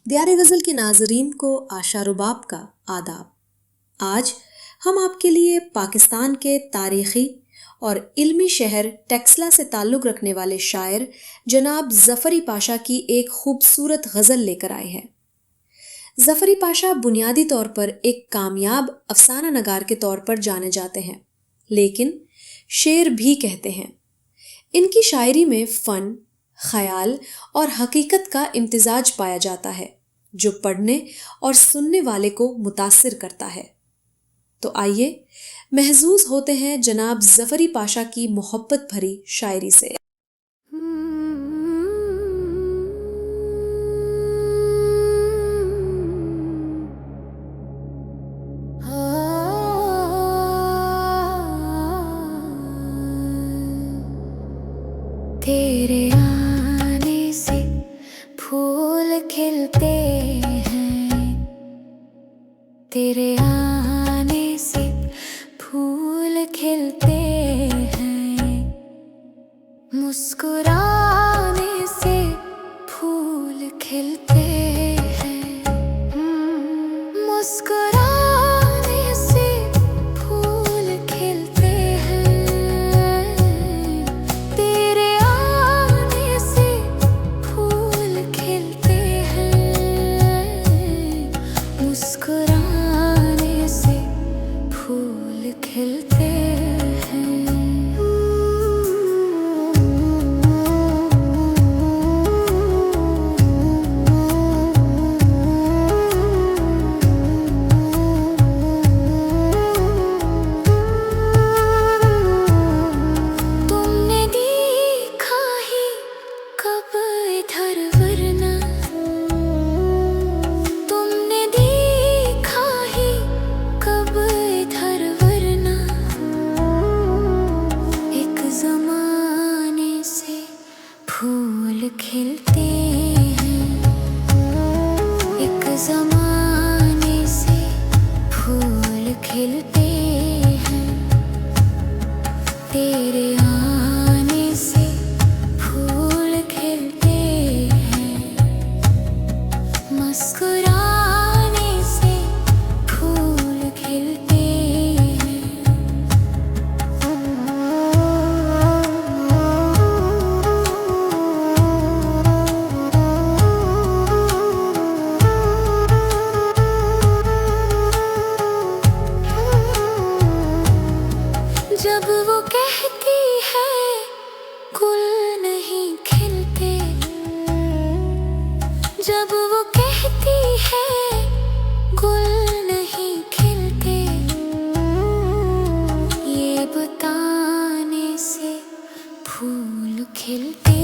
दियारे गज़ल के नाज़रीन को आशा रुबाब का आदाब। आज हम आपके लिए पाकिस्तान के तारीख़ी और इल्मी शहर टेक्सला से ताल्लुक़ रखने वाले शायर जनाब ज़फ़री पाशा की एक खूबसूरत गज़ल लेकर आए हैं। ज़फ़री पाशा बुनियादी तौर पर एक कामयाब अफ़साना नगार के तौर पर जाने जाते हैं, लेकिन शेर भी कहते हैं। इनकी शायरी में फ़न, ख़याल और हकीकत का इम्तिज़ाज पाया जाता है, जो पढ़ने और सुनने वाले को मुतासिर करता है। तो आइए महज़ूज़ होते हैं जनाब ज़फ़री पाशा की मोहब्बत भरी शायरी से। तेरे आने से फूल खिलते हैं, तेरे आने से फूल खिलते हैं, मुस्कुराने से फूल खिलते हैं, मुस्कुराने से फूल खिलते हैं, तेरे आने से फूल खिलते हैं, मुस्कुराने से फूल खिलते हैं। तुमने देखा ही कब इधर वरना, तुमने देखा ही कब इधर वरना, एक ज़माने से फूल खिलते हैं, एक ज़माने से फूल खिलते हैं, तेरे आने से फूल खिलते हैं, मुस्कुराने से फूल खिलते हैं। जब वो कहती है गुल नहीं खिलते, जब वो कहती है गुल नहीं खिलते, ये बताने से फूल खिलते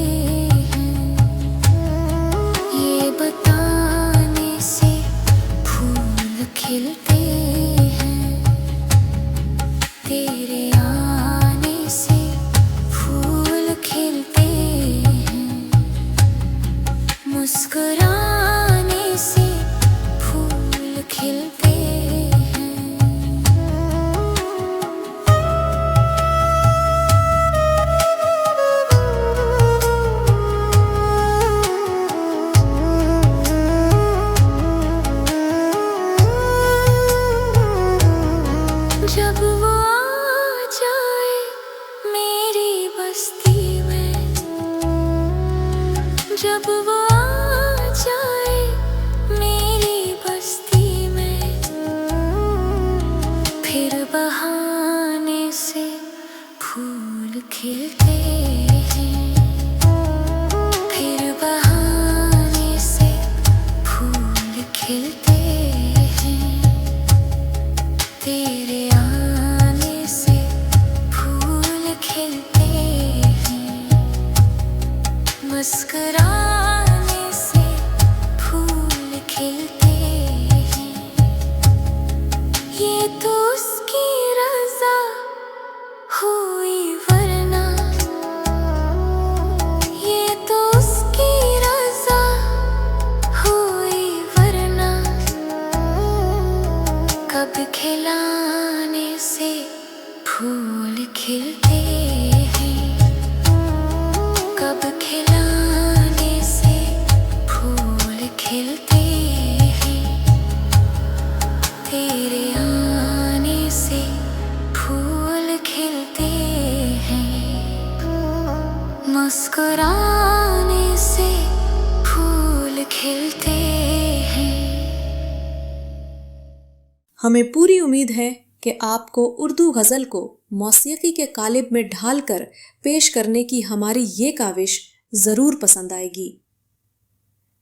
हैं, ये बताने से फूल खिलते हैं, तेरे आने से फूल खिलते हैं, मुस्कुराने से फूल खिलते हैं। तेरे आने से फूल खिलते हैं, मुस्कुराने से फूल खिलते हैं। हमें पूरी उम्मीद है कि आपको उर्दू गज़ल को मौसीकी के कालिब में ढालकर पेश करने की हमारी ये काविश ज़रूर पसंद आएगी।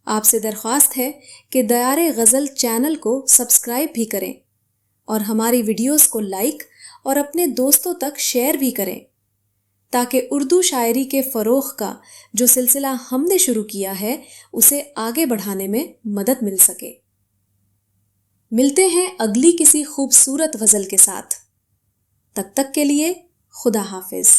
आपसे दरख्वास्त है कि दयारे गज़ल चैनल को सब्सक्राइब भी करें और हमारी वीडियोस को लाइक और अपने दोस्तों तक शेयर भी करें, ताकि उर्दू शायरी के फ़रोग़ का जो सिलसिला हमने शुरू किया है उसे आगे बढ़ाने में मदद मिल सके। मिलते हैं अगली किसी खूबसूरत गज़ल के साथ। तब तक के लिए खुदा हाफिज।